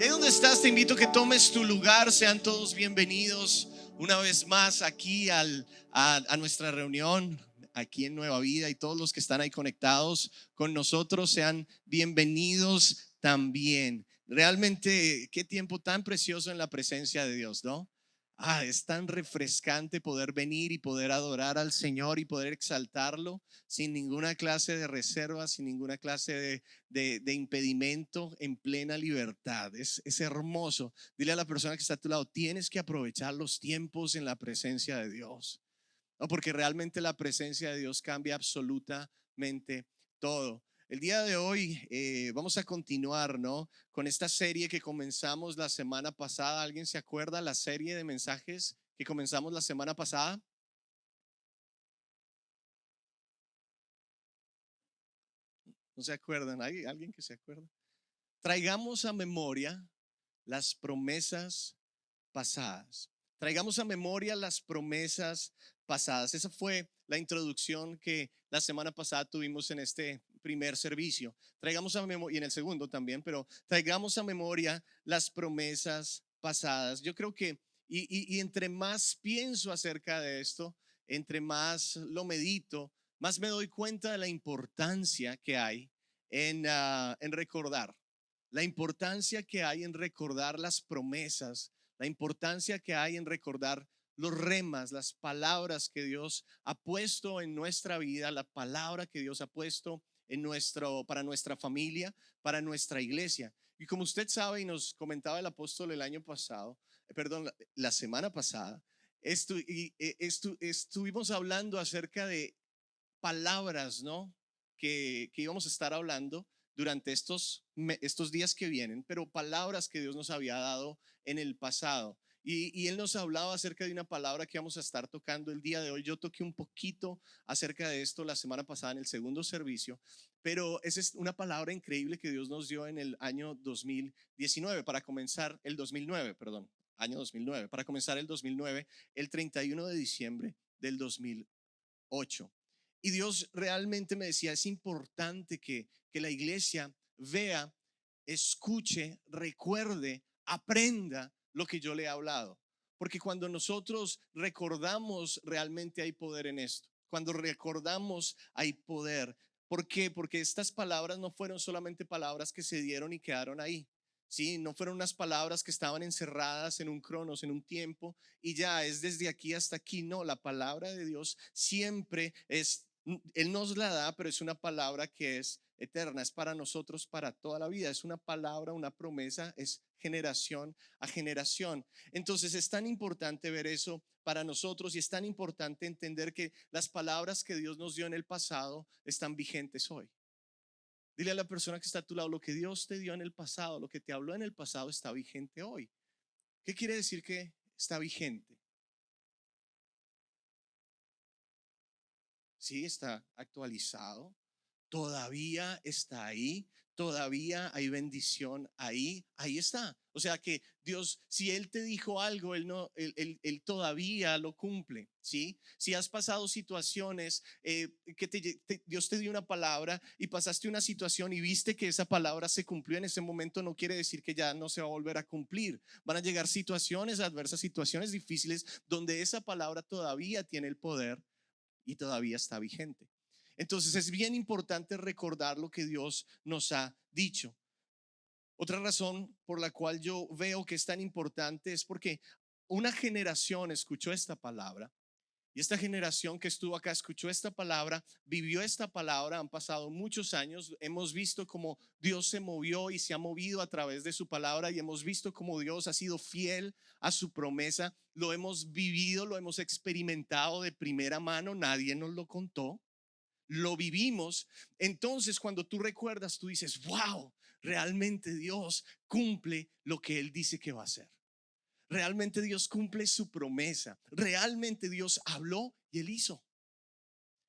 Ahí donde estás, te invito a que tomes tu lugar. Sean todos bienvenidos una vez más aquí a nuestra reunión aquí en Nueva Vida, y todos los que están ahí conectados con nosotros sean bienvenidos también. Realmente, qué tiempo tan precioso en la presencia de Dios, ¿no? Es tan refrescante poder venir y poder adorar al Señor y poder exaltarlo sin ninguna clase de reserva, sin ninguna clase de impedimento, en plena libertad. Es hermoso. Dile a la persona que está a tu lado: tienes que aprovechar los tiempos en la presencia de Dios, ¿no? Porque realmente la presencia de Dios cambia absolutamente todo. El día de hoy vamos a continuar, ¿no?, con esta serie que comenzamos la semana pasada. ¿Alguien se acuerda la serie de mensajes que comenzamos la semana pasada? ¿No se acuerdan? ¿Hay alguien que se acuerda? Traigamos a memoria las promesas pasadas. Traigamos a memoria las promesas pasadas. Esa fue la introducción que la semana pasada tuvimos en este primer servicio. Traigamos a memoria, y en el segundo también, pero traigamos a memoria las promesas pasadas. Yo creo que, y entre más pienso acerca de esto, entre más lo medito, más me doy cuenta de la importancia que hay en recordar. La importancia que hay en recordar las promesas, la importancia que hay en recordar los remas, las palabras que Dios ha puesto en nuestra vida, la palabra que Dios ha puesto para nuestra familia, para nuestra iglesia. Y como usted sabe y nos comentaba el apóstol el año pasado, perdón, la semana pasada, estuvimos hablando acerca de palabras, ¿no? Que íbamos a estar hablando durante estos días que vienen, pero palabras que Dios nos había dado en el pasado. Y Él nos hablaba acerca de una palabra que vamos a estar tocando el día de hoy. Yo toqué un poquito acerca de esto la semana pasada en el segundo servicio, pero esa es una palabra increíble que Dios nos dio en el año 2019, para comenzar el 2009, perdón, año 2009, para comenzar el 2009, el 31 de diciembre del 2008. Y Dios realmente me decía: es importante que la iglesia vea, escuche, recuerde, aprenda lo que yo le he hablado. Porque cuando nosotros recordamos, realmente hay poder en esto. Cuando recordamos, hay poder. ¿Por qué? Porque estas palabras no fueron solamente palabras que se dieron y quedaron ahí. Sí, no fueron unas palabras que estaban encerradas en un cronos, en un tiempo, y ya es desde aquí hasta aquí. No, la palabra de Dios siempre es, Él nos la da, pero es una palabra que es eterna, es para nosotros para toda la vida. Es una palabra, una promesa, es generación a generación. Entonces es tan importante ver eso para nosotros, y es tan importante entender que las palabras que Dios nos dio en el pasado están vigentes hoy. Dile a la persona que está a tu lado: lo que Dios te dio en el pasado, lo que te habló en el pasado, está vigente hoy. ¿Qué quiere decir que está vigente? Sí, está actualizado, todavía está ahí, todavía hay bendición ahí, ahí está. O sea que Dios, si Él te dijo algo, Él no, Él todavía lo cumple, ¿sí? Si has pasado situaciones Dios te dio una palabra y pasaste una situación y viste que esa palabra se cumplió en ese momento, no quiere decir que ya no se va a volver a cumplir. Van a llegar situaciones adversas, situaciones difíciles, donde esa palabra todavía tiene el poder y todavía está vigente. Entonces es bien importante recordar lo que Dios nos ha dicho. Otra razón por la cual yo veo que es tan importante es porque una generación escuchó esta palabra, y esta generación que estuvo acá escuchó esta palabra, vivió esta palabra. Han pasado muchos años, hemos visto cómo Dios se movió y se ha movido a través de su palabra, y hemos visto cómo Dios ha sido fiel a su promesa. Lo hemos vivido, lo hemos experimentado de primera mano, nadie nos lo contó, lo vivimos. Entonces cuando tú recuerdas, tú dices: wow, realmente Dios cumple lo que Él dice que va a hacer. Realmente Dios cumple su promesa. Realmente Dios habló y Él hizo.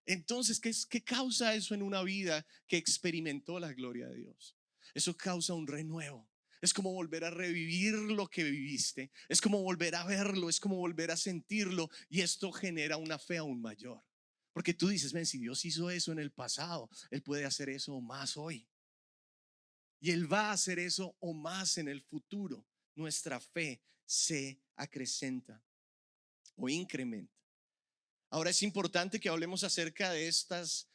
Entonces, ¿qué causa eso en una vida que experimentó la gloria de Dios? Eso causa un renuevo. Es como volver a revivir lo que viviste. Es como volver a verlo. Es como volver a sentirlo. Y esto genera una fe aún mayor. Porque tú dices: ven, si Dios hizo eso en el pasado, Él puede hacer eso más hoy. Y Él va a hacer eso o más en el futuro. Nuestra fe se acrecenta o incrementa. Ahora es importante que hablemos acerca de estas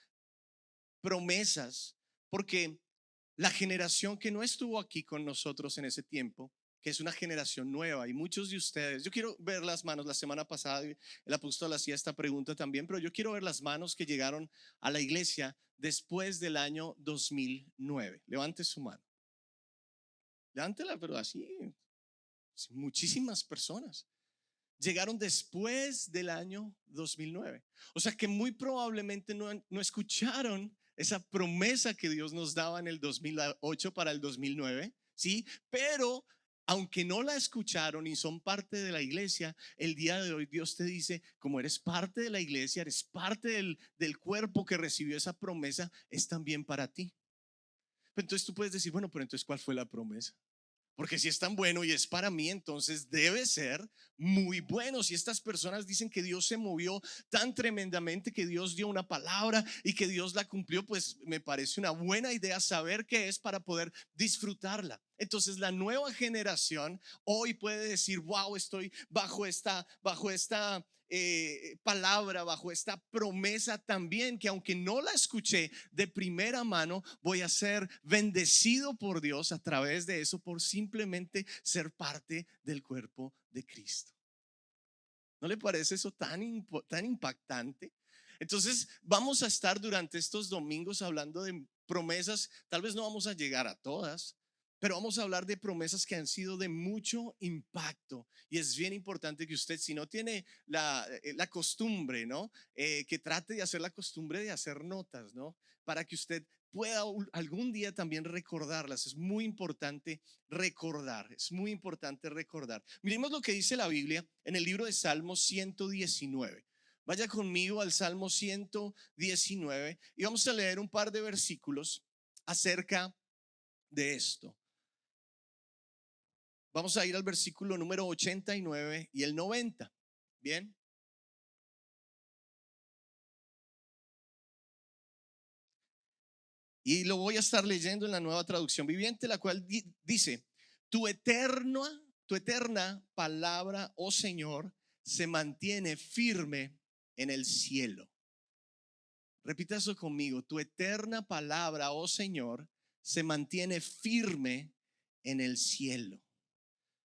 promesas, porque la generación que no estuvo aquí con nosotros en ese tiempo, que es una generación nueva, y muchos de ustedes, yo quiero ver las manos. La semana pasada el apóstol hacía esta pregunta también, pero yo quiero ver las manos que llegaron a la iglesia después del año 2009. Levante su mano, levántela, pero así, muchísimas personas llegaron después del año 2009. O sea que muy probablemente no escucharon esa promesa que Dios nos daba en el 2008 para el 2009, ¿sí? Pero aunque no la escucharon y son parte de la iglesia, el día de hoy Dios te dice, como eres parte de la iglesia, eres parte del cuerpo que recibió esa promesa, es también para ti. Entonces tú puedes decir, bueno, pero entonces ¿cuál fue la promesa? Porque si es tan bueno y es para mí, entonces debe ser muy bueno. Si estas personas dicen que Dios se movió tan tremendamente, que Dios dio una palabra y que Dios la cumplió, pues me parece una buena idea saber qué es para poder disfrutarla. Entonces la nueva generación hoy puede decir, wow, estoy bajo esta palabra, bajo esta promesa también, que aunque no la escuché de primera mano, voy a ser bendecido por Dios a través de eso, por simplemente ser parte del cuerpo de Cristo. ¿No le parece eso tan impactante? Entonces vamos a estar durante estos domingos hablando de promesas. Tal vez no vamos a llegar a todas, pero vamos a hablar de promesas que han sido de mucho impacto. Y es bien importante que usted, si no tiene la costumbre, ¿no? Que trate de hacer la costumbre de hacer notas, ¿no? Para que usted pueda algún día también recordarlas. Es muy importante recordar, es muy importante recordar. Miremos lo que dice la Biblia en el libro de Salmos 119. Vaya conmigo al Salmo 119 y vamos a leer un par de versículos acerca de esto. Vamos a ir al versículo número 89 y el 90. Bien. Y lo voy a estar leyendo en la Nueva Traducción Viviente, la cual dice: tu eterna palabra, oh Señor, se mantiene firme en el cielo. Repita eso conmigo. Tu eterna palabra, oh Señor, se mantiene firme en el cielo.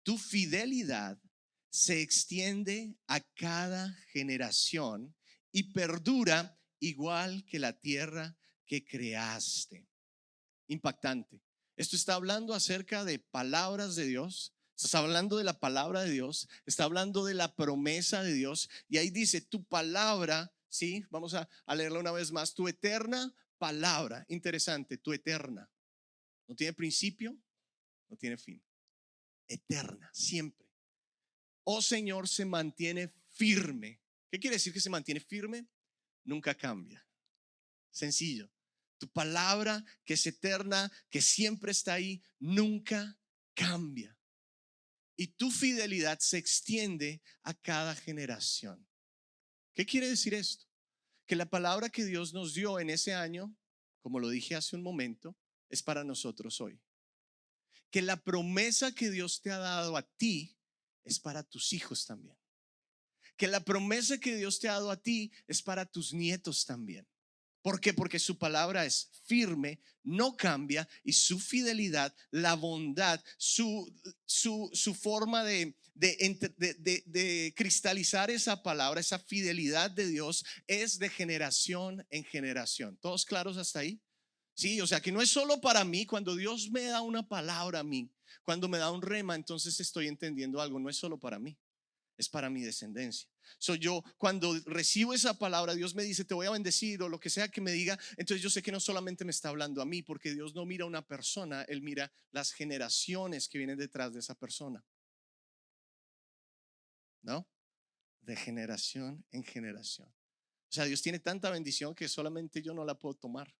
Tu fidelidad se extiende a cada generación y perdura igual que la tierra que creaste. Impactante. Esto está hablando acerca de palabras de Dios. Está hablando de la palabra de Dios. Está hablando de la promesa de Dios. Y ahí dice, tu palabra, ¿sí? Vamos a leerla una vez más. Tu eterna palabra. Interesante, tu eterna. No tiene principio, no tiene fin. Eterna, siempre. Oh Señor, se mantiene firme. ¿Qué quiere decir que se mantiene firme? Nunca cambia. Sencillo. Tu palabra, que es eterna, que siempre está ahí, nunca cambia. Y tu fidelidad se extiende a cada generación. ¿Qué quiere decir esto? Que la palabra que Dios nos dio en ese año, como lo dije hace un momento, es para nosotros hoy. Que la promesa que Dios te ha dado a ti es para tus hijos también. Que la promesa que Dios te ha dado a ti es para tus nietos también. ¿Por qué? Porque su palabra es firme, no cambia, y su fidelidad, la bondad, su forma de cristalizar esa palabra, esa fidelidad de Dios, es de generación en generación. ¿Todos claros hasta ahí? Sí, o sea que no es solo para mí. Cuando Dios me da una palabra a mí, cuando me da un rema, entonces estoy entendiendo algo. No es solo para mí, es para mi descendencia. Soy yo, cuando recibo esa palabra, Dios me dice, te voy a bendecir, o lo que sea que me diga, entonces yo sé que no solamente me está hablando a mí, porque Dios no mira a una persona, Él mira las generaciones que vienen detrás de esa persona. ¿No? De generación en generación. O sea, Dios tiene tanta bendición que solamente yo no la puedo tomar.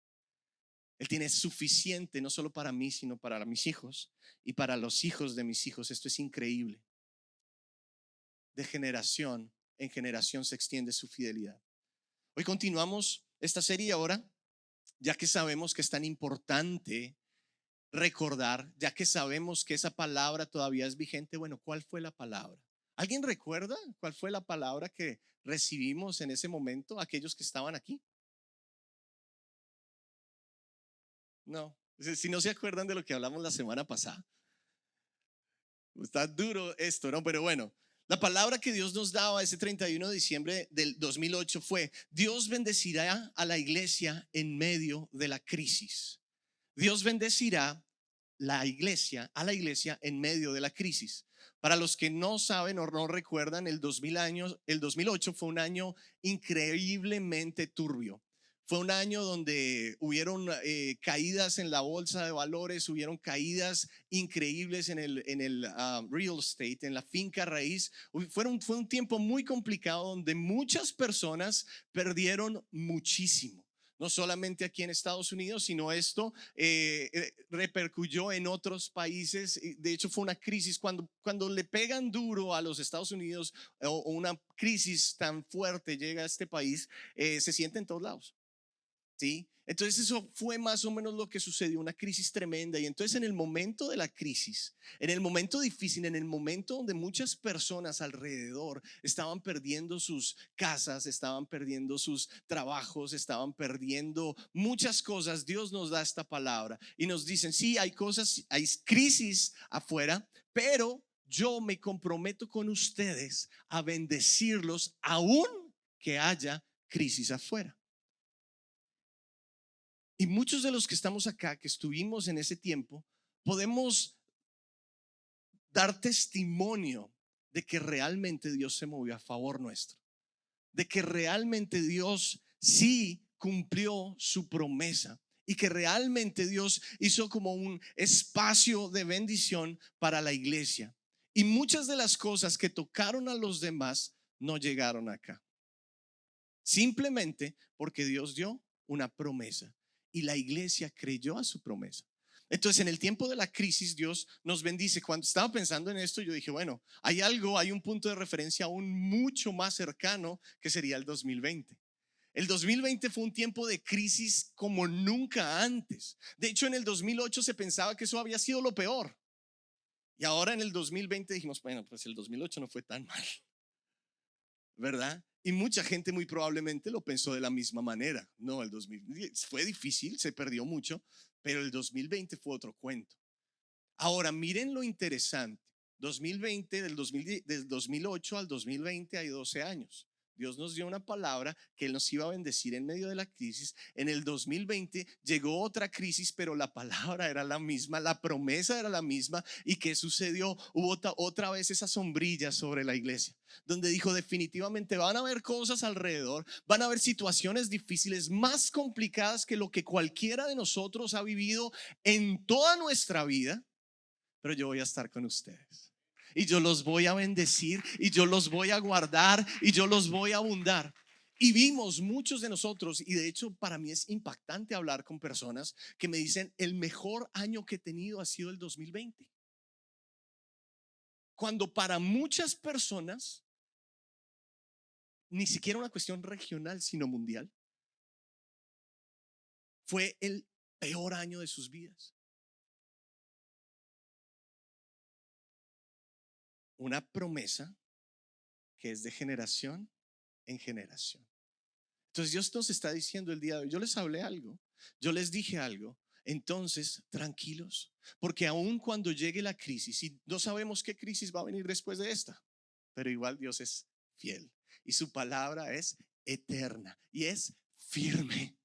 Él tiene suficiente, no solo para mí, sino para mis hijos y para los hijos de mis hijos. Esto es increíble. De generación en generación se extiende su fidelidad. Hoy continuamos esta serie ahora, ya que sabemos que es tan importante recordar, ya que sabemos que esa palabra todavía es vigente. Bueno, ¿cuál fue la palabra? ¿Alguien recuerda cuál fue la palabra que recibimos en ese momento, aquellos que estaban aquí? No, si no se acuerdan de lo que hablamos la semana pasada. Está duro esto, ¿no? Pero bueno, la palabra que Dios nos daba ese 31 de diciembre del 2008 fue: Dios bendecirá a la iglesia en medio de la crisis. Dios bendecirá a la iglesia en medio de la crisis. Para los que no saben o no recuerdan, el 2008 fue un año increíblemente turbio. Fue un año donde hubieron caídas en la bolsa de valores, hubieron caídas increíbles en el real estate, en la finca raíz. Fue un tiempo muy complicado donde muchas personas perdieron muchísimo. No solamente aquí en Estados Unidos, sino esto repercutió en otros países. De hecho, fue una crisis cuando le pegan duro a los Estados Unidos, o una crisis tan fuerte llega a este país, se siente en todos lados. ¿Sí? Entonces eso fue más o menos lo que sucedió, una crisis tremenda. Y entonces en el momento de la crisis, en el momento difícil, en el momento donde muchas personas alrededor estaban perdiendo sus casas, estaban perdiendo sus trabajos, estaban perdiendo muchas cosas, Dios nos da esta palabra y nos dicen: sí, hay cosas, hay crisis afuera, pero yo me comprometo con ustedes a bendecirlos aún que haya crisis afuera. Y muchos de los que estamos acá, que estuvimos en ese tiempo, podemos dar testimonio de que realmente Dios se movió a favor nuestro, de que realmente Dios sí cumplió su promesa y que realmente Dios hizo como un espacio de bendición para la iglesia. Y muchas de las cosas que tocaron a los demás no llegaron acá, simplemente porque Dios dio una promesa y la iglesia creyó a su promesa. Entonces, en el tiempo de la crisis, Dios nos bendice. Cuando estaba pensando en esto, yo dije: bueno, hay un punto de referencia aún mucho más cercano, que sería el 2020. El 2020 fue un tiempo de crisis como nunca antes. De hecho, en el 2008 se pensaba que eso había sido lo peor. Y ahora en el 2020 dijimos: bueno, pues el 2008 no fue tan mal, ¿verdad? Y mucha gente muy probablemente lo pensó de la misma manera. No, el 2010 fue difícil, se perdió mucho, pero el 2020 fue otro cuento. Ahora, miren lo interesante. 2020, del 2008 al 2020 hay 12 años. Dios nos dio una palabra que Él nos iba a bendecir en medio de la crisis. En el 2020 llegó otra crisis, pero la palabra era la misma, la promesa era la misma. ¿Y qué sucedió? Hubo otra vez esa sombrilla sobre la iglesia, donde dijo: definitivamente van a haber cosas alrededor, van a haber situaciones difíciles, más complicadas que lo que cualquiera de nosotros ha vivido en toda nuestra vida, pero yo voy a estar con ustedes. Y yo los voy a bendecir, y yo los voy a guardar, y yo los voy a abundar. Y vimos muchos de nosotros, y de hecho para mí es impactante hablar con personas que me dicen: el mejor año que he tenido ha sido el 2020. Cuando para muchas personas, ni siquiera una cuestión regional, sino mundial, fue el peor año de sus vidas. Una promesa que es de generación en generación. Entonces Dios nos está diciendo el día de hoy: yo les hablé algo, yo les dije algo, entonces tranquilos, porque aun cuando llegue la crisis, y no sabemos qué crisis va a venir después de esta, pero igual Dios es fiel y su palabra es eterna y es firme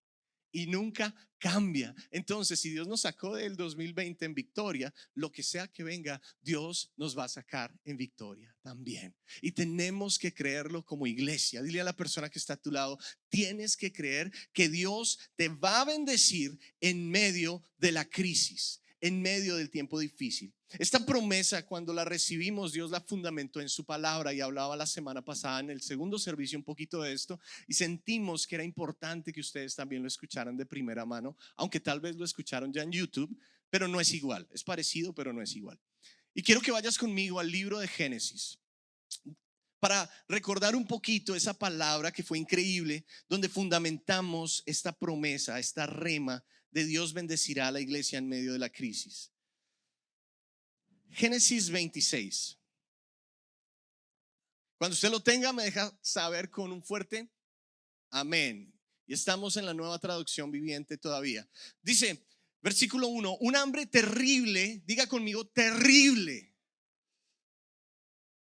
y nunca cambia. Entonces, si Dios nos sacó del 2020 en victoria, lo que sea que venga, Dios nos va a sacar en victoria también. Y tenemos que creerlo como iglesia. Dile a la persona que está a tu lado: tienes que creer que Dios te va a bendecir en medio de la crisis, en medio del tiempo difícil. Esta promesa, cuando la recibimos, Dios la fundamentó en su palabra, y hablaba la semana pasada en el segundo servicio un poquito de esto, y sentimos que era importante que ustedes también lo escucharan de primera mano, aunque tal vez lo escucharon ya en YouTube, pero no es igual. Es parecido, pero no es igual. Y quiero que vayas conmigo al libro de Génesis. para recordar un poquito esa palabra que fue increíble, donde fundamentamos esta promesa, esta rema de Dios bendecirá a la iglesia en medio de la crisis. Génesis 26. Cuando usted lo tenga, me deja saber con un fuerte amén. Y estamos en la Nueva Traducción Viviente todavía. Dice, versículo 1, un hambre terrible, diga conmigo, terrible.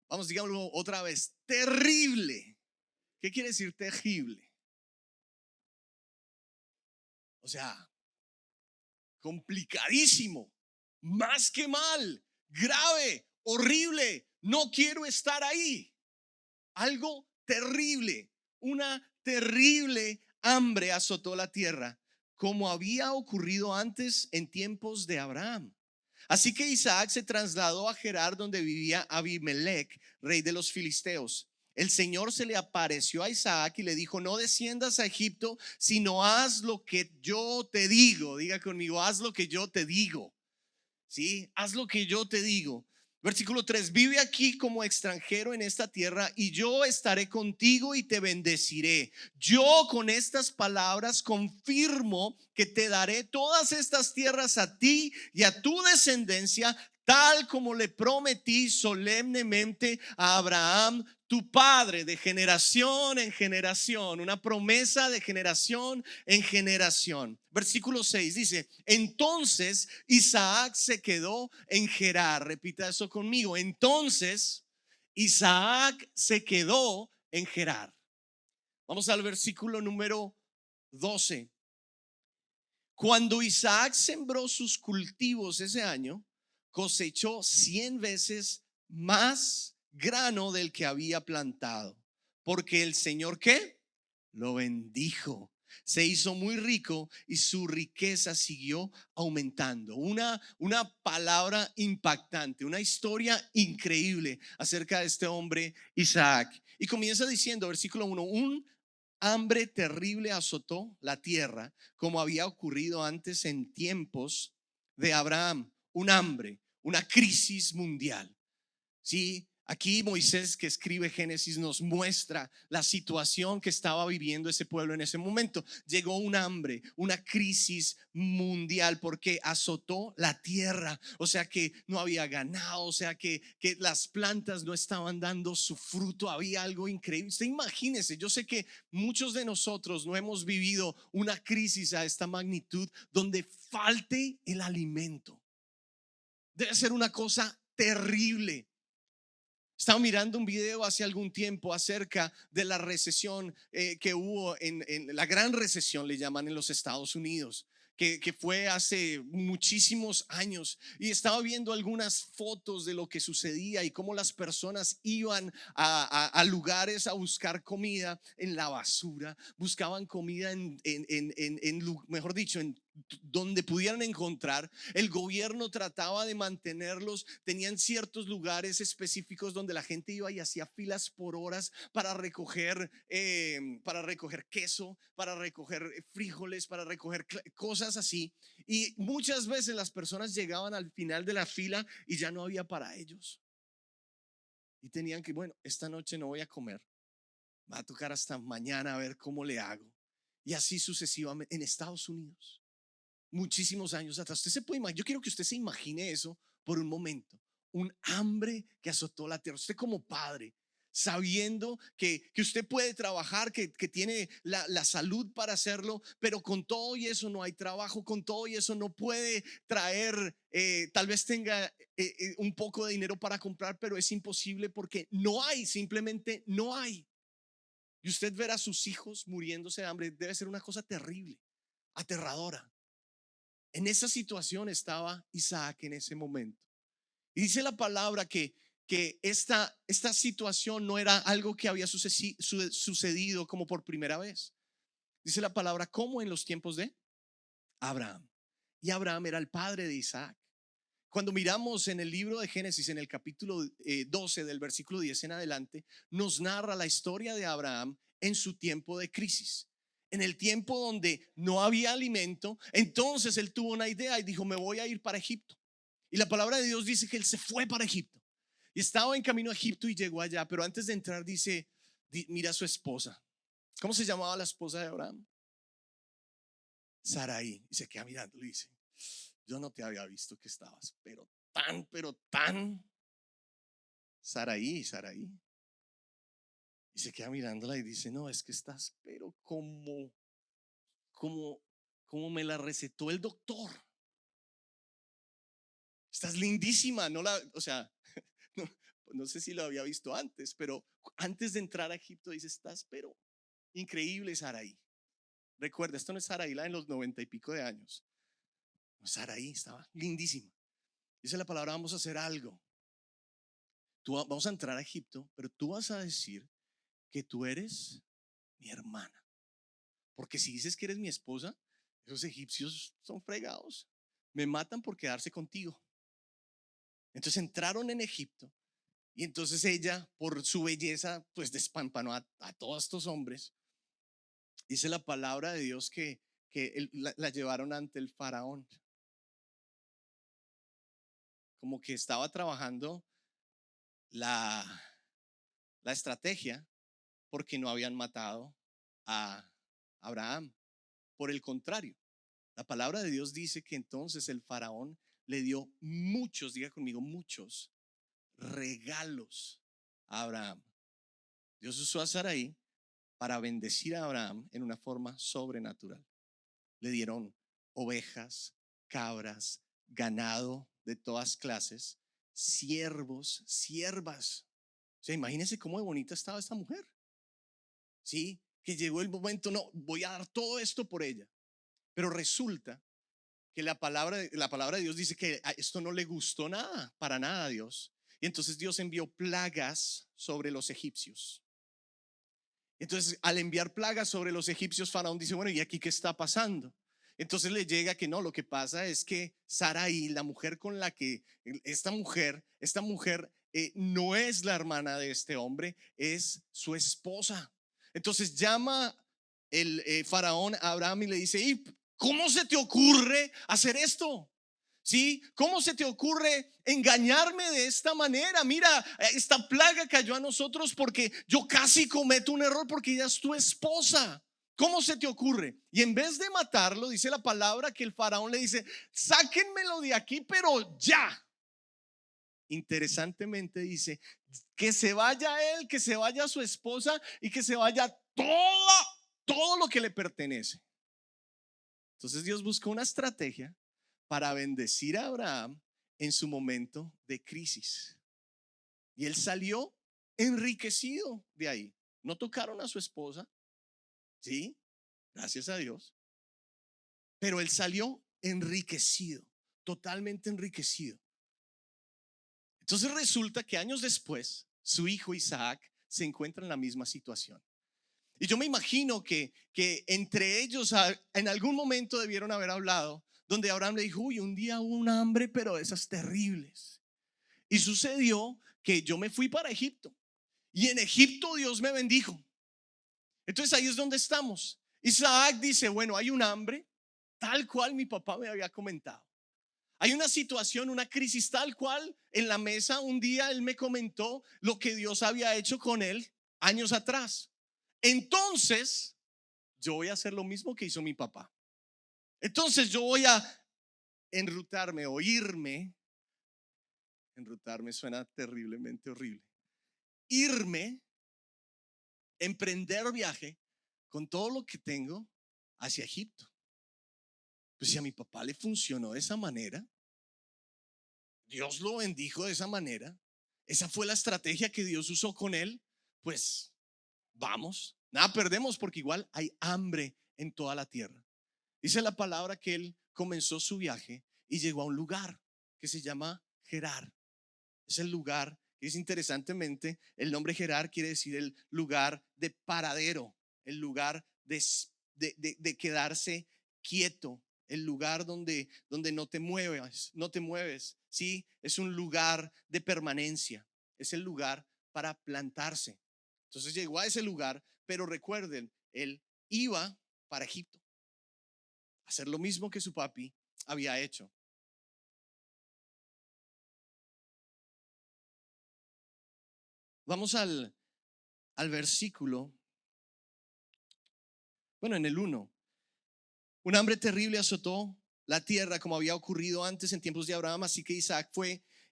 Vamos, digámoslo otra vez, terrible. ¿Qué quiere decir terrible? O sea, complicadísimo, más que mal, grave, horrible. No quiero estar ahí. Algo terrible, una terrible hambre azotó la tierra, como había ocurrido antes en tiempos de Abraham. Así que Isaac se trasladó a Gerar, donde vivía Abimelech, rey de los filisteos. El Señor se le apareció a Isaac y le dijo: no desciendas a Egipto, sino haz lo que yo te digo. Diga conmigo, haz lo que yo te digo. Sí, haz lo que yo te digo. Versículo 3, vive aquí como extranjero en esta tierra y yo estaré contigo y te bendeciré. Yo con estas palabras confirmo que te daré todas estas tierras a ti y a tu descendencia, tal como le prometí solemnemente a Abraham, tu padre, de generación en generación. Una promesa de generación en generación. Versículo 6 dice: entonces Isaac se quedó en Gerar. Repita eso conmigo. Entonces Isaac se quedó en Gerar. Vamos al versículo número 12. Cuando Isaac sembró sus cultivos ese año, cosechó 100 veces más grano del que había plantado, porque el Señor, ¿qué? Lo bendijo. Se hizo muy rico y su riqueza siguió aumentando. Una palabra impactante, una historia increíble acerca de este hombre Isaac. Y comienza diciendo, versículo 1, un hambre terrible azotó la tierra, como había ocurrido antes en tiempos de Abraham. Un hambre, una crisis mundial. Sí, aquí Moisés, que escribe Génesis, nos muestra la situación que estaba viviendo ese pueblo en ese momento. Llegó un hambre, una crisis mundial, porque azotó la tierra. O sea que no había ganado, o sea que las plantas no estaban dando su fruto. Había algo increíble. Usted imagínese, yo sé que muchos de nosotros no hemos vivido una crisis a esta magnitud donde falte el alimento. Debe ser una cosa terrible. Estaba mirando un video hace algún tiempo acerca de la recesión que hubo en la gran recesión, le llaman, en los Estados Unidos, que fue hace muchísimos años, y estaba viendo algunas fotos de lo que sucedía y cómo las personas iban a lugares a buscar comida en la basura, buscaban comida mejor dicho, en donde pudieran encontrar. El gobierno trataba de mantenerlos, tenían ciertos lugares específicos donde la gente iba y hacía filas por horas para recoger queso, para recoger frijoles, para recoger cosas así. Y muchas veces las personas llegaban al final de la fila y ya no había para ellos. Y tenían que, bueno, esta noche no voy a comer, va a tocar hasta mañana a ver cómo le hago. Y así sucesivamente en Estados Unidos. Muchísimos años atrás. Usted se puede imaginar, yo quiero que usted se imagine eso por un momento. Un hambre que azotó la tierra. Usted como padre, sabiendo que usted puede trabajar, que tiene la salud para hacerlo, pero con todo y eso no hay trabajo, con todo y eso no puede traer, tal vez tenga un poco de dinero para comprar, pero es imposible porque no hay, simplemente no hay. Y usted ver a sus hijos muriéndose de hambre debe ser una cosa terrible, aterradora. En esa situación estaba Isaac en ese momento. Y dice la palabra que esta situación no era algo que había sucedido como por primera vez. Dice la palabra como en los tiempos de Abraham. Y Abraham era el padre de Isaac. Cuando miramos en el libro de Génesis, en el capítulo 12 del versículo 10 en adelante, nos narra la historia de Abraham en su tiempo de crisis. En el tiempo donde no había alimento, entonces él tuvo una idea y dijo: me voy a ir para Egipto. Y la palabra de Dios dice que él se fue para Egipto. Y estaba en camino a Egipto y llegó allá, pero antes de entrar dice, mira a su esposa. ¿Cómo se llamaba la esposa de Abraham? Sarai. Y se queda mirando y dice, yo no te había visto que estabas, pero tan Sarai, Sarai. Y se queda mirándola y dice, no, es que estás, pero como, como me la recetó el doctor. Estás lindísima, no la, o sea, no, no sé si lo había visto antes, pero antes de entrar a Egipto dice, estás, pero increíble, Sarai. Recuerda, esto no es Sarai la en los 90 y pico de años. No, Sarai estaba lindísima. Dice la palabra, vamos a hacer algo. Vamos a entrar a Egipto, pero tú vas a decir que tú eres mi hermana. Porque si dices que eres mi esposa, esos egipcios son fregados. Me matan por quedarse contigo. Entonces entraron en Egipto y entonces ella, por su belleza, pues despampanó a todos estos hombres. Dice la palabra de Dios que la llevaron ante el faraón. Como que estaba trabajando la, la estrategia porque no habían matado a Abraham. Por el contrario, la palabra de Dios dice que entonces el faraón le dio muchos, diga conmigo, muchos regalos a Abraham. Dios usó a Sarai para bendecir a Abraham en una forma sobrenatural. Le dieron ovejas, cabras, ganado de todas clases, siervos, siervas. O sea, imagínense cómo de bonita estaba esta mujer. Sí, que llegó el momento, no, voy a dar todo esto por ella. Pero resulta que la palabra de Dios dice que a esto no le gustó nada, para nada a Dios. Y entonces Dios envió plagas sobre los egipcios. Entonces, al enviar plagas sobre los egipcios, Faraón dice, bueno, ¿y aquí qué está pasando? Entonces le llega que no, lo que pasa es que Sarai, la mujer con la que esta mujer no es la hermana de este hombre, es su esposa. Entonces llama el faraón a Abraham y le dice, ¿y cómo se te ocurre hacer esto? ¿Sí? ¿Cómo se te ocurre engañarme de esta manera? Mira, esta plaga cayó a nosotros porque yo casi cometo un error porque ella es tu esposa. ¿Cómo se te ocurre? Y en vez de matarlo, dice la palabra que el faraón le dice, sáquenmelo de aquí, pero ya. Interesantemente dice, que se vaya él, que se vaya su esposa y que se vaya todo lo que le pertenece. Entonces Dios buscó una estrategia para bendecir a Abraham en su momento de crisis. Y él salió enriquecido de ahí. No tocaron a su esposa, sí, gracias a Dios, pero él salió enriquecido, totalmente enriquecido. Entonces resulta que años después, su hijo Isaac se encuentra en la misma situación. Y yo me imagino que entre ellos en algún momento debieron haber hablado, donde Abraham le dijo, uy, un día hubo un hambre, pero de esas terribles. Y sucedió que yo me fui para Egipto y en Egipto Dios me bendijo. Entonces ahí es donde estamos. Isaac dice, bueno, hay un hambre tal cual mi papá me había comentado. Hay una situación, una crisis tal cual en la mesa. Un día él me comentó lo que Dios había hecho con él años atrás. Entonces yo voy a hacer lo mismo que hizo mi papá. Entonces yo voy a enrutarme o irme. Enrutarme suena terriblemente horrible. Irme, emprender viaje con todo lo que tengo hacia Egipto. Pues si a mi papá le funcionó de esa manera, Dios lo bendijo de esa manera, esa fue la estrategia que Dios usó con él, pues vamos, nada perdemos porque igual hay hambre en toda la tierra. Dice la palabra que él comenzó su viaje y llegó a un lugar que se llama Gerar. Es el lugar, que es interesantemente, el nombre Gerar quiere decir el lugar de paradero, el lugar de quedarse quieto, el lugar donde no te mueves, ¿sí? Es un lugar de permanencia, es el lugar para plantarse. Entonces llegó a ese lugar, pero recuerden, él iba para Egipto a hacer lo mismo que su papi había hecho. Vamos al versículo, bueno, en el 1. Un hambre terrible azotó la tierra como había ocurrido antes en tiempos de Abraham, así que Isaac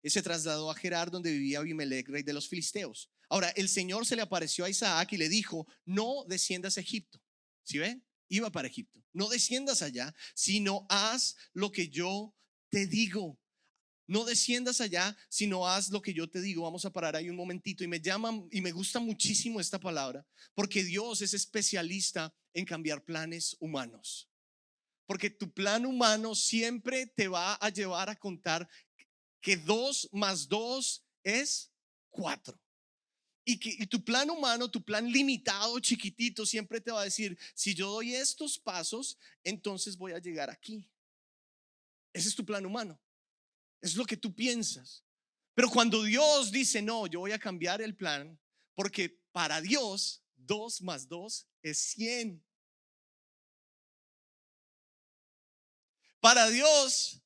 se trasladó a Gerar, donde vivía Abimelec, rey de los filisteos. Ahora, el Señor se le apareció a Isaac y le dijo: no desciendas a Egipto. ¿Sí ve? Iba para Egipto. No desciendas allá, sino haz lo que yo te digo. No desciendas allá, sino haz lo que yo te digo. Vamos a parar ahí un momentito. Y me gusta muchísimo esta palabra, porque Dios es especialista en cambiar planes humanos. Porque tu plan humano siempre te va a llevar a contar que 2 más 2 es 4. Y tu plan humano, tu plan limitado, chiquitito, siempre te va a decir: si yo doy estos pasos, entonces voy a llegar aquí. Ese es tu plan humano. Es lo que tú piensas. Pero cuando Dios dice: no, yo voy a cambiar el plan, porque para Dios 2 más 2 es 100. Para Dios,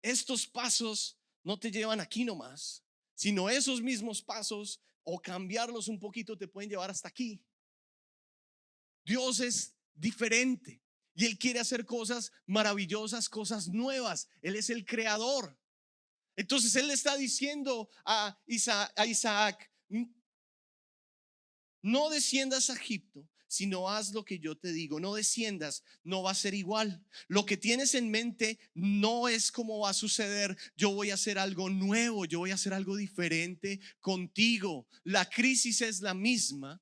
estos pasos no te llevan aquí nomás, sino esos mismos pasos, o cambiarlos un poquito, te pueden llevar hasta aquí. Dios es diferente y Él quiere hacer cosas maravillosas, cosas nuevas. Él es el creador. Entonces Él le está diciendo a Isaac: no desciendas a Egipto, sino haz lo que yo te digo. No desciendas, no va a ser igual. Lo que tienes en mente no es como va a suceder. Yo voy a hacer algo nuevo, yo voy a hacer algo diferente contigo. La crisis es la misma,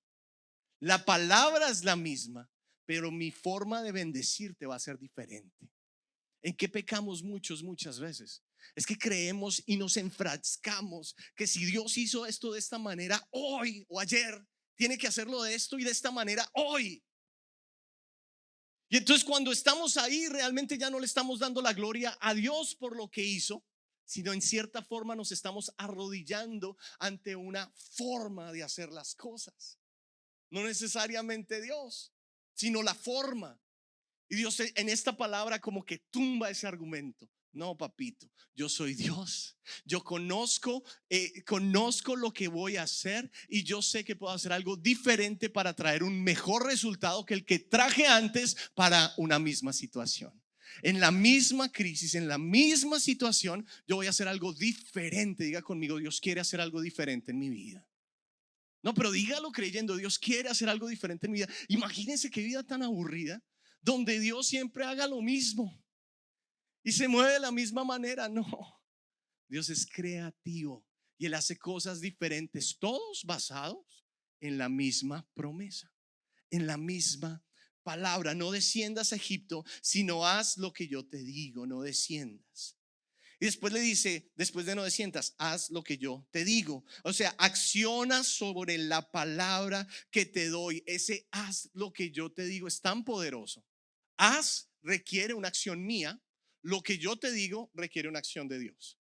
la palabra es la misma, pero mi forma de bendecirte va a ser diferente. ¿En qué pecamos muchas veces? Es que creemos y nos enfrascamos que si Dios hizo esto de esta manera hoy o ayer, tiene que hacerlo de esto y de esta manera hoy. Y entonces cuando estamos ahí, realmente ya no le estamos dando la gloria a Dios por lo que hizo, sino en cierta forma nos estamos arrodillando ante una forma de hacer las cosas. No necesariamente Dios, sino la forma. Y Dios en esta palabra como que tumba ese argumento. No, papito, yo soy Dios. Yo conozco lo que voy a hacer, y yo sé que puedo hacer algo diferente para traer un mejor resultado que el que traje antes para una misma situación. En la misma crisis, en la misma situación, yo voy a hacer algo diferente. Diga conmigo: Dios quiere hacer algo diferente en mi vida. No, pero dígalo creyendo: Dios quiere hacer algo diferente en mi vida. Imagínense qué vida tan aburrida, donde Dios siempre haga lo mismo y se mueve de la misma manera. No, Dios es creativo y Él hace cosas diferentes, todos basados en la misma promesa, en la misma palabra. No desciendas a Egipto, sino haz lo que yo te digo. No desciendas. Y después le dice, después de no desciendas, haz lo que yo te digo. O sea, acciona sobre la palabra que te doy. Ese haz lo que yo te digo es tan poderoso. Haz requiere una acción mía. Lo que yo te digo requiere una acción de Dios.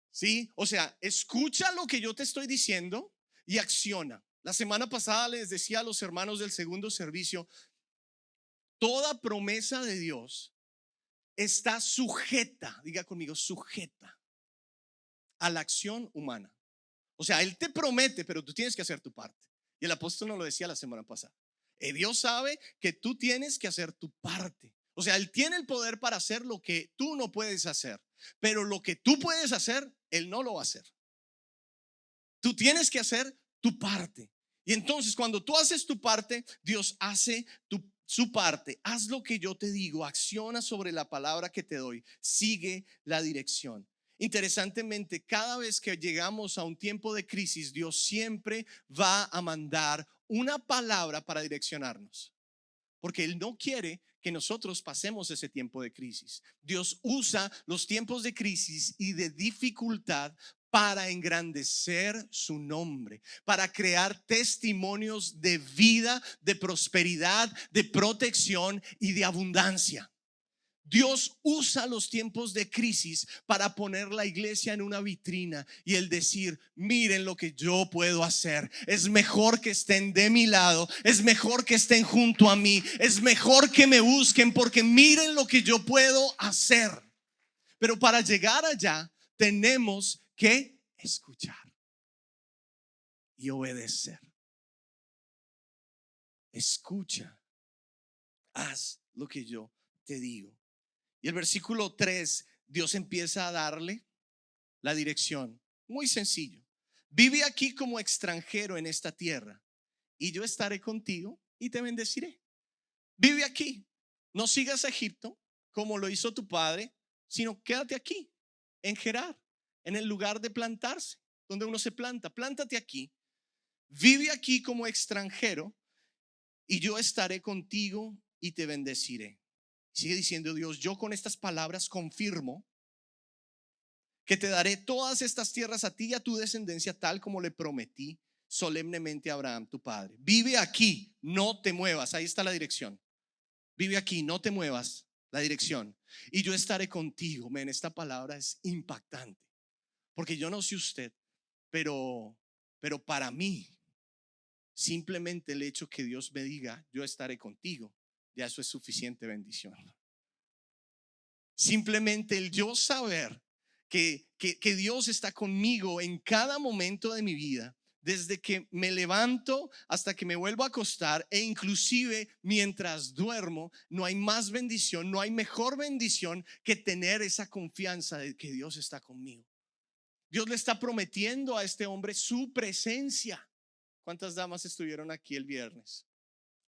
¿Sí? O sea, escucha lo que yo te estoy diciendo y acciona. La semana pasada les decía a los hermanos del segundo servicio: toda promesa de Dios está sujeta, diga conmigo, sujeta a la acción humana. O sea, Él te promete, pero tú tienes que hacer tu parte. Y el apóstol nos lo decía la semana pasada. Dios sabe que tú tienes que hacer tu parte. O sea, Él tiene el poder para hacer lo que tú no puedes hacer, pero lo que tú puedes hacer, Él no lo va a hacer. Tú tienes que hacer tu parte. Y entonces cuando tú haces tu parte, Dios hace su parte. Haz lo que yo te digo, acciona sobre la palabra que te doy, sigue la dirección. Interesantemente, cada vez que llegamos a un tiempo de crisis, Dios siempre va a mandar una palabra para direccionarnos, porque Él no quiere que nosotros pasemos ese tiempo de crisis. Dios usa los tiempos de crisis y de dificultad para engrandecer su nombre, para crear testimonios de vida, de prosperidad, de protección y de abundancia. Dios usa los tiempos de crisis para poner la iglesia en una vitrina y el decir: miren lo que yo puedo hacer. Es mejor que estén de mi lado, es mejor que estén junto a mí, es mejor que me busquen, porque miren lo que yo puedo hacer. Pero para llegar allá tenemos que escuchar y obedecer. Escucha, haz lo que yo te digo. Y el versículo 3, Dios empieza a darle la dirección. Muy sencillo. Vive aquí como extranjero en esta tierra y yo estaré contigo y te bendeciré. Vive aquí. No sigas a Egipto como lo hizo tu padre, sino quédate aquí, en Gerar, en el lugar de plantarse, donde uno se planta. Plántate aquí. Vive aquí como extranjero y yo estaré contigo y te bendeciré. Sigue diciendo Dios, yo con estas palabras confirmo que te daré todas estas tierras a ti y a tu descendencia, tal como le prometí solemnemente a Abraham, tu padre. Vive aquí, no te muevas. Ahí está la dirección. Vive aquí, no te muevas. La dirección. Y yo estaré contigo. Men, esta palabra es impactante. Porque yo no sé usted, pero para mí, simplemente el hecho que Dios me diga, yo estaré contigo, ya eso es suficiente bendición. Simplemente el yo saber que Dios está conmigo en cada momento de mi vida, desde que me levanto hasta que me vuelvo a acostar e inclusive mientras duermo, no hay más bendición, no hay mejor bendición que tener esa confianza de que Dios está conmigo. Dios le está prometiendo a este hombre su presencia. ¿Cuántas damas estuvieron aquí el viernes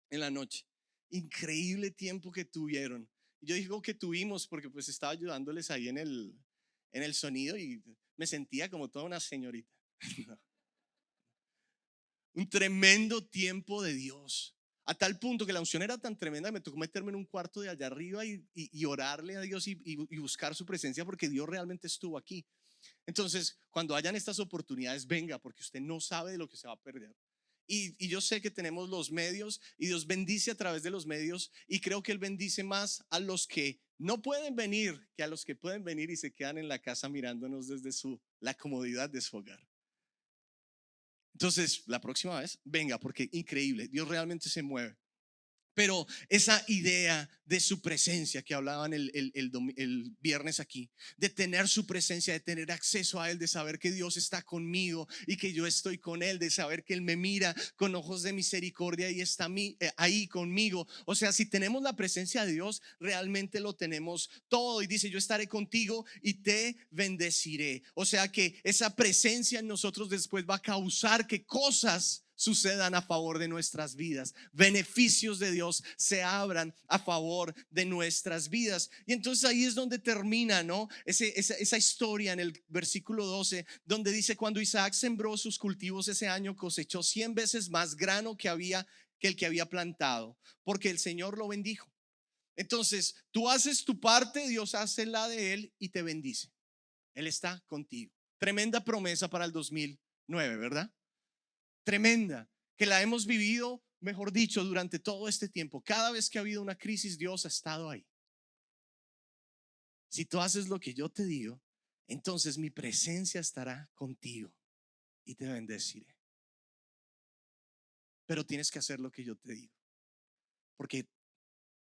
en la noche? Increíble tiempo que tuvieron. Yo digo que tuvimos porque pues estaba ayudándoles ahí en el sonido y me sentía como toda una señorita. Un tremendo tiempo de Dios. A tal punto que la unción era tan tremenda que me tocó meterme en un cuarto de allá arriba y orarle a Dios y buscar su presencia porque Dios realmente estuvo aquí. Entonces, cuando hayan estas oportunidades, venga, porque usted no sabe de lo que se va a perder. Y yo sé que tenemos los medios y Dios bendice a través de los medios y creo que Él bendice más a los que no pueden venir que a los que pueden venir y se quedan en la casa mirándonos desde la comodidad de su hogar. Entonces, la próxima vez, venga, porque increíble, Dios realmente se mueve. Pero esa idea de su presencia que hablaban el viernes aquí, de tener su presencia, de tener acceso a Él, de saber que Dios está conmigo y que yo estoy con Él, de saber que Él me mira con ojos de misericordia y está ahí conmigo. O sea, si tenemos la presencia de Dios, realmente lo tenemos todo. Y dice, yo estaré contigo y te bendeciré. O sea que esa presencia en nosotros después va a causar que cosas sucedan a favor de nuestras vidas, beneficios de Dios se abran a favor de nuestras vidas. Y entonces ahí es donde termina, ¿no? Esa historia en el versículo 12, donde dice, cuando Isaac sembró sus cultivos ese año, cosechó 100 veces más grano que el que había plantado, porque el Señor lo bendijo. Entonces tú haces tu parte, Dios hace la de Él y te bendice. Él está contigo. Tremenda promesa para el 2009, ¿verdad? Tremenda, que la hemos vivido, mejor dicho, durante todo este tiempo. Cada vez que ha habido una crisis, Dios ha estado ahí. Si tú haces lo que yo te digo, entonces mi presencia estará contigo y te bendeciré. Pero tienes que hacer lo que yo te digo, porque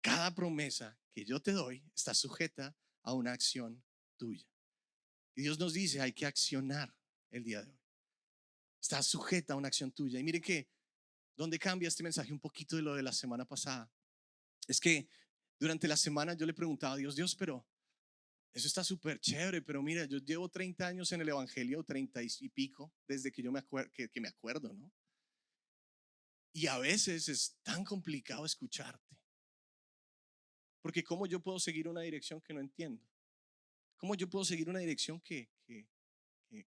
cada promesa que yo te doy está sujeta a una acción tuya. Y Dios nos dice, hay que accionar el día de hoy. Está sujeta a una acción tuya. Y mire que donde cambia este mensaje un poquito de lo de la semana pasada, es que durante la semana yo le preguntaba a Dios, pero eso está súper chévere, pero mira, yo llevo 30 años en el evangelio, 30 y pico, desde que yo que me acuerdo, ¿no? Y a veces es tan complicado escucharte, porque ¿cómo yo puedo seguir una dirección que no entiendo? ¿Cómo yo puedo seguir una dirección que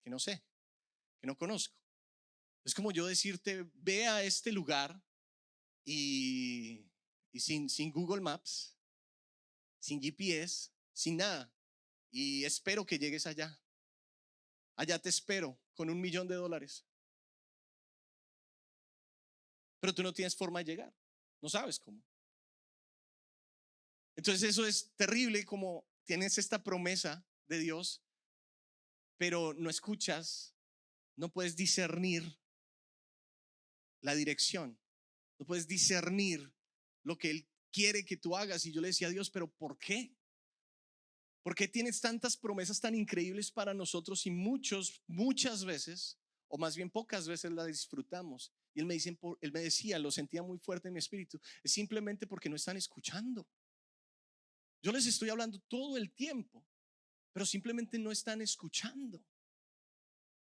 no sé, que no conozco? Es como yo decirte, ve a este lugar y sin Google Maps, sin GPS, sin nada, y espero que llegues allá. Allá te espero con $1.000.000, pero tú no tienes forma de llegar, no sabes cómo. Entonces eso es terrible, como tienes esta promesa de Dios, pero no escuchas, no puedes discernir la dirección, no puedes discernir lo que Él quiere que tú hagas. Y yo le decía a Dios, pero ¿por qué? ¿Por qué tienes tantas promesas tan increíbles para nosotros y muchas veces, o más bien pocas veces las disfrutamos? Y él me decía, lo sentía muy fuerte en mi espíritu, es simplemente porque no están escuchando. Yo les estoy hablando todo el tiempo, pero simplemente no están escuchando.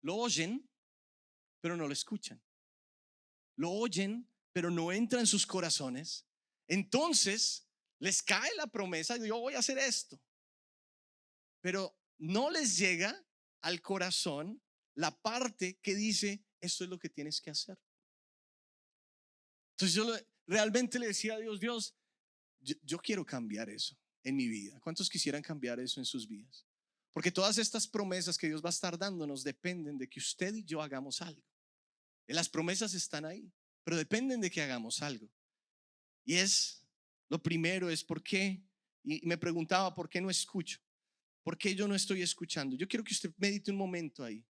Lo oyen, pero no lo escuchan. Lo oyen, pero no entra en sus corazones. Entonces les cae la promesa de yo voy a hacer esto, pero no les llega al corazón la parte que dice esto es lo que tienes que hacer. Entonces realmente le decía a Dios, Dios, yo quiero cambiar eso en mi vida. ¿Cuántos quisieran cambiar eso en sus vidas? Porque todas estas promesas que Dios va a estar dándonos dependen de que usted y yo hagamos algo. Las promesas están ahí, pero dependen de que hagamos algo. Y lo primero es ¿por qué? Y me preguntaba, ¿por qué no escucho? ¿Por qué yo no estoy escuchando? Yo quiero que usted medite un momento ahí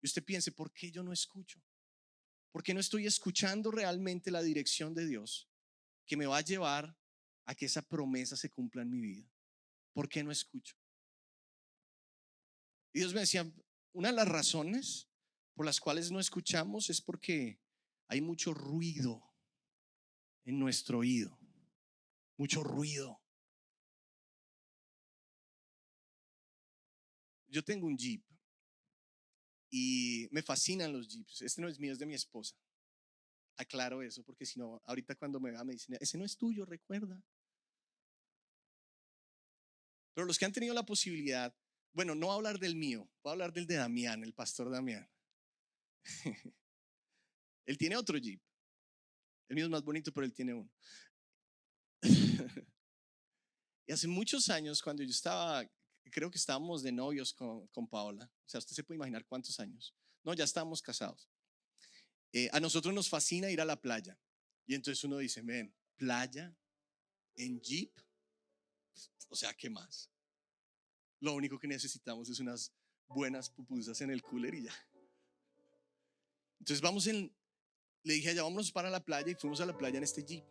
y usted piense, ¿por qué yo no escucho? ¿Por qué no estoy escuchando realmente la dirección de Dios que me va a llevar a que esa promesa se cumpla en mi vida? ¿Por qué no escucho? Y Dios me decía, una de las razones por las cuales no escuchamos es porque hay mucho ruido en nuestro oído, mucho ruido. Yo tengo un Jeep y me fascinan los Jeeps. Este no es mío, es de mi esposa. Aclaro eso porque si no, ahorita cuando me vea me dicen, ese no es tuyo, recuerda. Pero los que han tenido la posibilidad, bueno, no voy a hablar del mío, voy a hablar del de Damián, el pastor Damián. Él tiene otro Jeep. El mío es más bonito, pero él tiene uno. Y hace muchos años, cuando yo creo que estábamos de novios con Paola, o sea, usted se puede imaginar cuántos años. No, ya estábamos casados. A nosotros nos fascina ir a la playa. Y entonces uno dice, ven, playa en Jeep, o sea, ¿qué más? Lo único que necesitamos es unas buenas pupusas en el cooler y ya. Entonces le dije allá, vámonos para la playa y fuimos a la playa en este Jeep.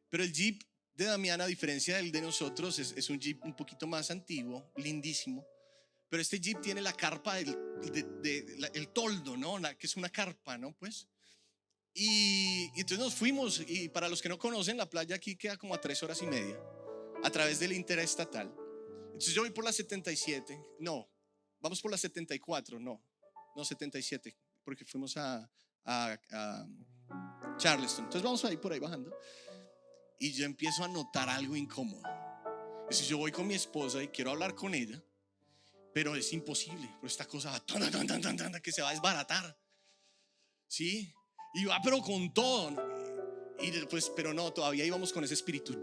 Pero el Jeep de Damián, a diferencia del de nosotros, es un Jeep un poquito más antiguo, lindísimo. Pero este Jeep tiene la carpa, el toldo, ¿no? Que es una carpa, ¿no? Pues. Y entonces nos fuimos, y para los que no conocen, la playa aquí queda como a 3 horas y media a través del interestatal. Entonces yo voy por la 77, no, vamos por la 74, no 77, porque fuimos a Charleston. Entonces vamos ahí por ahí bajando y yo empiezo a notar algo incómodo. Es decir, yo voy con mi esposa y quiero hablar con ella, pero es imposible, por esta cosa va que se va a desbaratar, ¿sí? Y va pero con todo. Y después, pero no, todavía íbamos con ese espíritu.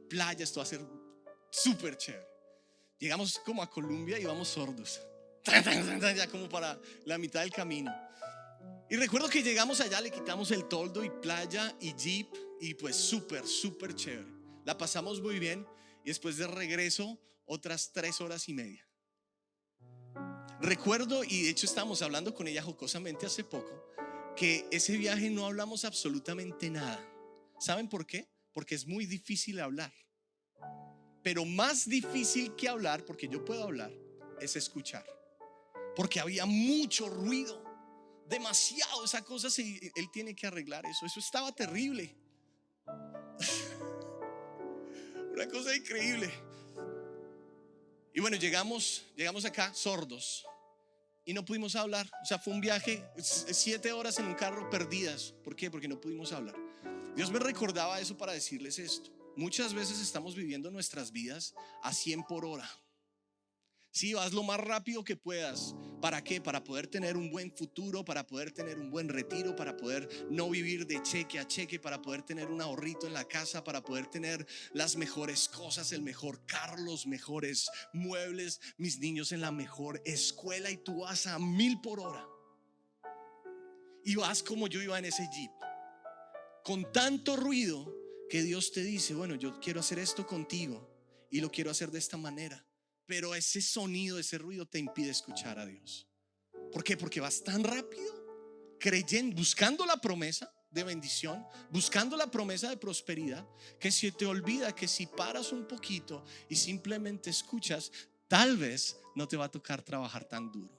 Playa, esto va a ser súper chévere. Llegamos como a Colombia y íbamos sordos, ya como para la mitad del camino. Y recuerdo que llegamos allá, le quitamos el toldo y playa y Jeep, y pues súper chévere. La pasamos muy bien y después de regreso otras 3 horas y media. Recuerdo, y de hecho estábamos hablando con ella jocosamente hace poco, que ese viaje no hablamos absolutamente nada. ¿Saben por qué? Porque es muy difícil hablar. Pero más difícil que hablar, porque yo puedo hablar, es escuchar. Porque había mucho ruido, demasiado. Esa cosa, él tiene que arreglar eso. Eso estaba terrible. Una cosa increíble. Y bueno, llegamos acá sordos y no pudimos hablar. O sea, fue un viaje 7 horas en un carro perdidas. ¿Por qué? Porque no pudimos hablar. Dios me recordaba eso para decirles esto. Muchas veces estamos viviendo nuestras vidas a 100 por hora. Sí, vas lo más rápido que puedas. ¿Para qué? Para poder tener un buen futuro, para poder tener un buen retiro, para poder no vivir de cheque a cheque, para poder tener un ahorrito en la casa, para poder tener las mejores cosas, el mejor carro, los mejores muebles, mis niños en la mejor escuela, y tú vas a 1000 por hora. Y vas como yo iba en ese Jeep, con tanto ruido que Dios te dice, bueno, yo quiero hacer esto contigo y lo quiero hacer de esta manera. Pero ese sonido, ese ruido te impide escuchar a Dios. ¿Por qué? Porque vas tan rápido, creyendo, buscando la promesa, de bendición, buscando la promesa de prosperidad, que se te olvida que si paras un poquito y simplemente escuchas, tal vez no te va a tocar trabajar tan duro.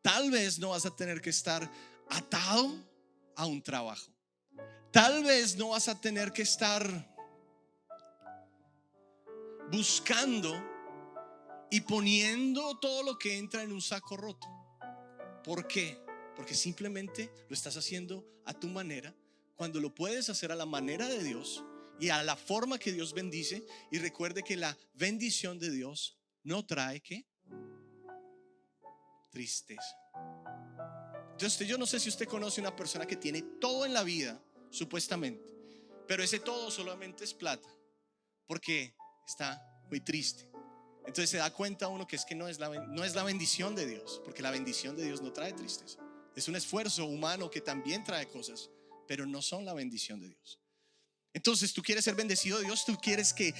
Tal vez no vas a tener que estar atado a un trabajo. Tal vez no vas a tener que estar buscando y poniendo todo lo que entra en un saco roto. ¿Por qué? Porque simplemente lo estás haciendo a tu manera, cuando lo puedes hacer a la manera de Dios y a la forma que Dios bendice. Y recuerde que la bendición de Dios no trae ¿qué? Tristeza. Entonces, yo no sé si usted conoce una persona que tiene todo en la vida, supuestamente, pero ese todo solamente es plata, porque está muy triste. Entonces se da cuenta uno que es que no es la bendición de Dios, porque la bendición de Dios no trae tristeza. Es un esfuerzo humano que también trae cosas, pero no son la bendición de Dios. Entonces tú quieres ser bendecido de Dios, tú quieres que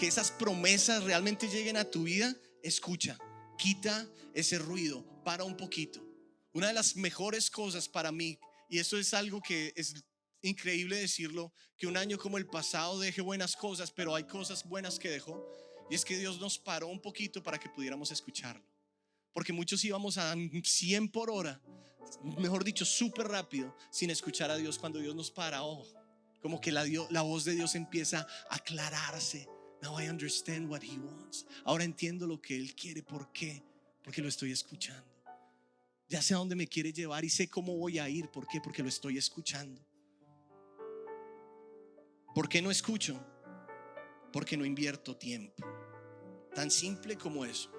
esas promesas realmente lleguen a tu vida. Escucha, quita ese ruido, para un poquito. Una de las mejores cosas para mí, y eso es algo que es increíble decirlo, que un año como el pasado deje buenas cosas, pero hay cosas buenas que dejó, y es que Dios nos paró un poquito para que pudiéramos escucharlo. Porque muchos íbamos a 100 por hora, mejor dicho, súper rápido, sin escuchar a Dios. Cuando Dios nos para, como que la voz de Dios empieza a aclararse. Now I understand what he wants. Ahora entiendo lo que Él quiere. ¿Por qué? Porque lo estoy escuchando. Ya sé a dónde me quiere llevar y sé cómo voy a ir. ¿Por qué? Porque lo estoy escuchando. ¿Por qué no escucho? Porque no invierto tiempo. Tan simple como eso.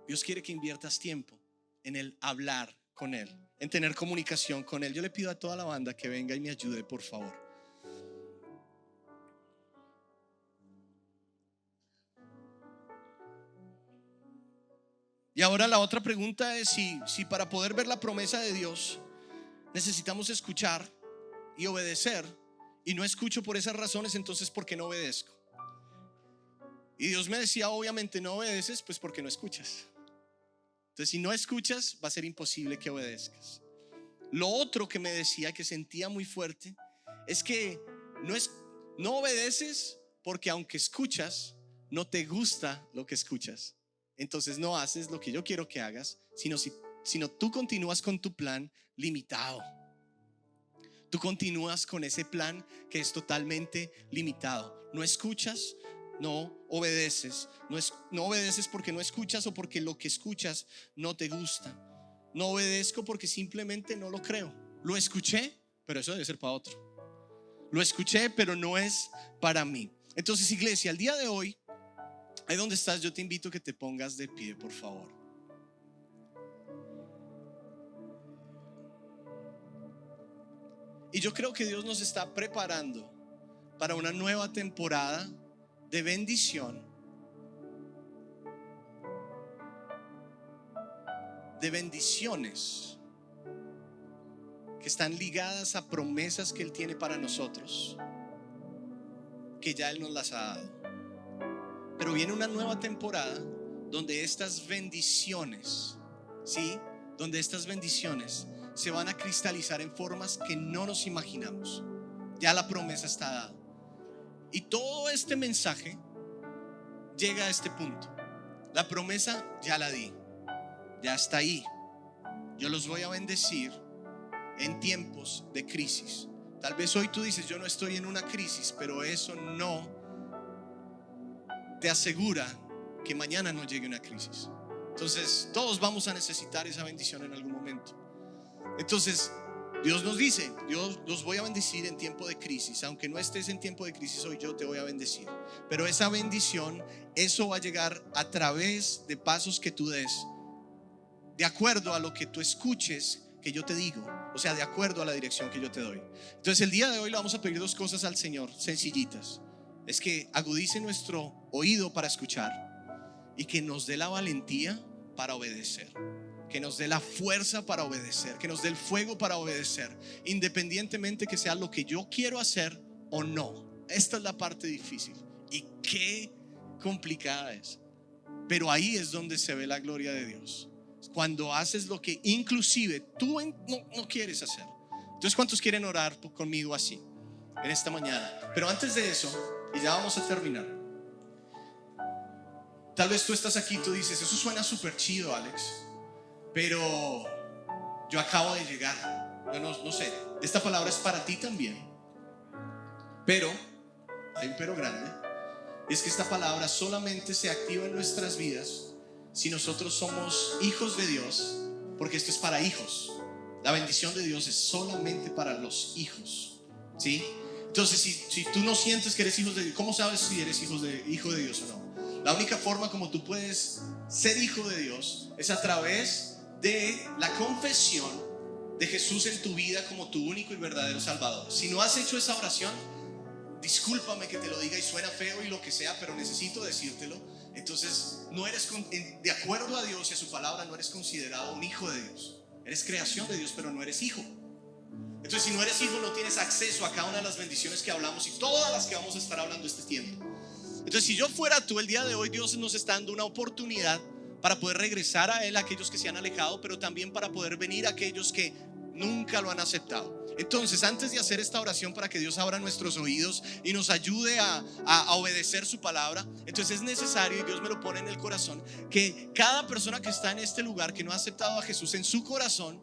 Dios quiere que inviertas tiempo en el hablar con Él, en tener comunicación con Él. Yo le pido a toda la banda que venga y me ayude, por favor. Y ahora la otra pregunta es si para poder ver la promesa de Dios necesitamos escuchar y obedecer, y no escucho por esas razones, entonces ¿por qué no obedezco? Y Dios me decía, obviamente no obedeces pues porque no escuchas. Entonces si no escuchas va a ser imposible que obedezcas. Lo otro que me decía, que sentía muy fuerte, es que no obedeces porque aunque escuchas, no te gusta lo que escuchas. Entonces no haces lo que yo quiero que hagas, sino tú continúas con tu plan limitado. Tú continúas con ese plan que es totalmente limitado. No escuchas, no obedeces. No obedeces porque no escuchas o porque lo que escuchas no te gusta. No obedezco porque simplemente no lo creo. Lo escuché, pero eso debe ser para otro. Lo escuché, pero no es para mí. Entonces, iglesia, el día de hoy, ahí donde estás, yo te invito a que te pongas de pie, por favor. Y yo creo que Dios nos está preparando para una nueva temporada de bendición, de bendiciones que están ligadas a promesas que Él tiene para nosotros, que ya Él nos las ha dado. Pero viene una nueva temporada donde estas bendiciones, ¿sí? Donde estas bendiciones se van a cristalizar en formas que no nos imaginamos. Ya la promesa está dada. Y todo este mensaje llega a este punto. La promesa ya la di, ya está ahí. Yo los voy a bendecir en tiempos de crisis. Tal vez hoy tú dices, yo no estoy en una crisis, pero eso no te asegura que mañana no llegue una crisis. Entonces todos vamos a necesitar esa bendición en algún momento. Entonces Dios nos dice, Dios los voy a bendecir en tiempo de crisis. Aunque no estés en tiempo de crisis hoy, yo te voy a bendecir. Pero esa bendición, eso va a llegar a través de pasos que tú des, de acuerdo a lo que tú escuches que yo te digo. O sea, de acuerdo a la dirección que yo te doy. Entonces el día de hoy le vamos a pedir dos cosas al Señor, sencillitas. Es que agudice nuestro oído para escuchar y que nos dé la valentía para obedecer, que nos dé la fuerza para obedecer, que nos dé el fuego para obedecer, independientemente que sea lo que yo quiero hacer o no. Esta es la parte difícil y qué complicada es, pero ahí es donde se ve la gloria de Dios. Cuando haces lo que inclusive tú no quieres hacer, Entonces, ¿cuántos quieren orar conmigo así en esta mañana? Pero antes de eso, y ya vamos a terminar, tal vez tú estás aquí y tú dices, eso suena súper chido, Alex, pero yo acabo de llegar. Yo no sé, esta palabra es para ti también, pero hay un pero grande. Es que esta palabra solamente se activa en nuestras vidas si nosotros somos hijos de Dios, porque esto es para hijos. La bendición de Dios es solamente para los hijos, ¿sí? Entonces, si tú no sientes que eres hijo de Dios, ¿cómo sabes si eres hijo de Dios o no? La única forma como tú puedes ser hijo de Dios es a través de la confesión de Jesús en tu vida como tu único y verdadero Salvador. Si no has hecho esa oración, discúlpame que te lo diga y suena feo y lo que sea, pero necesito decírtelo. Entonces, no eres, de acuerdo a Dios y a su palabra, no eres considerado un hijo de Dios. Eres creación de Dios, pero no eres hijo. Entonces, si no eres hijo, no tienes acceso a cada una de las bendiciones que hablamos y todas las que vamos a estar hablando este tiempo. Entonces, si yo fuera tú, el día de hoy Dios nos está dando una oportunidad para poder regresar a Él, a aquellos que se han alejado, pero también para poder venir a aquellos que nunca lo han aceptado. Entonces, antes de hacer esta oración para que Dios abra nuestros oídos y nos ayude a obedecer su palabra, entonces es necesario, y Dios me lo pone en el corazón, que cada persona que está en este lugar, que no ha aceptado a Jesús en su corazón,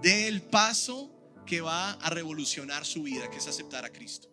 dé el paso que va a revolucionar su vida, que es aceptar a Cristo.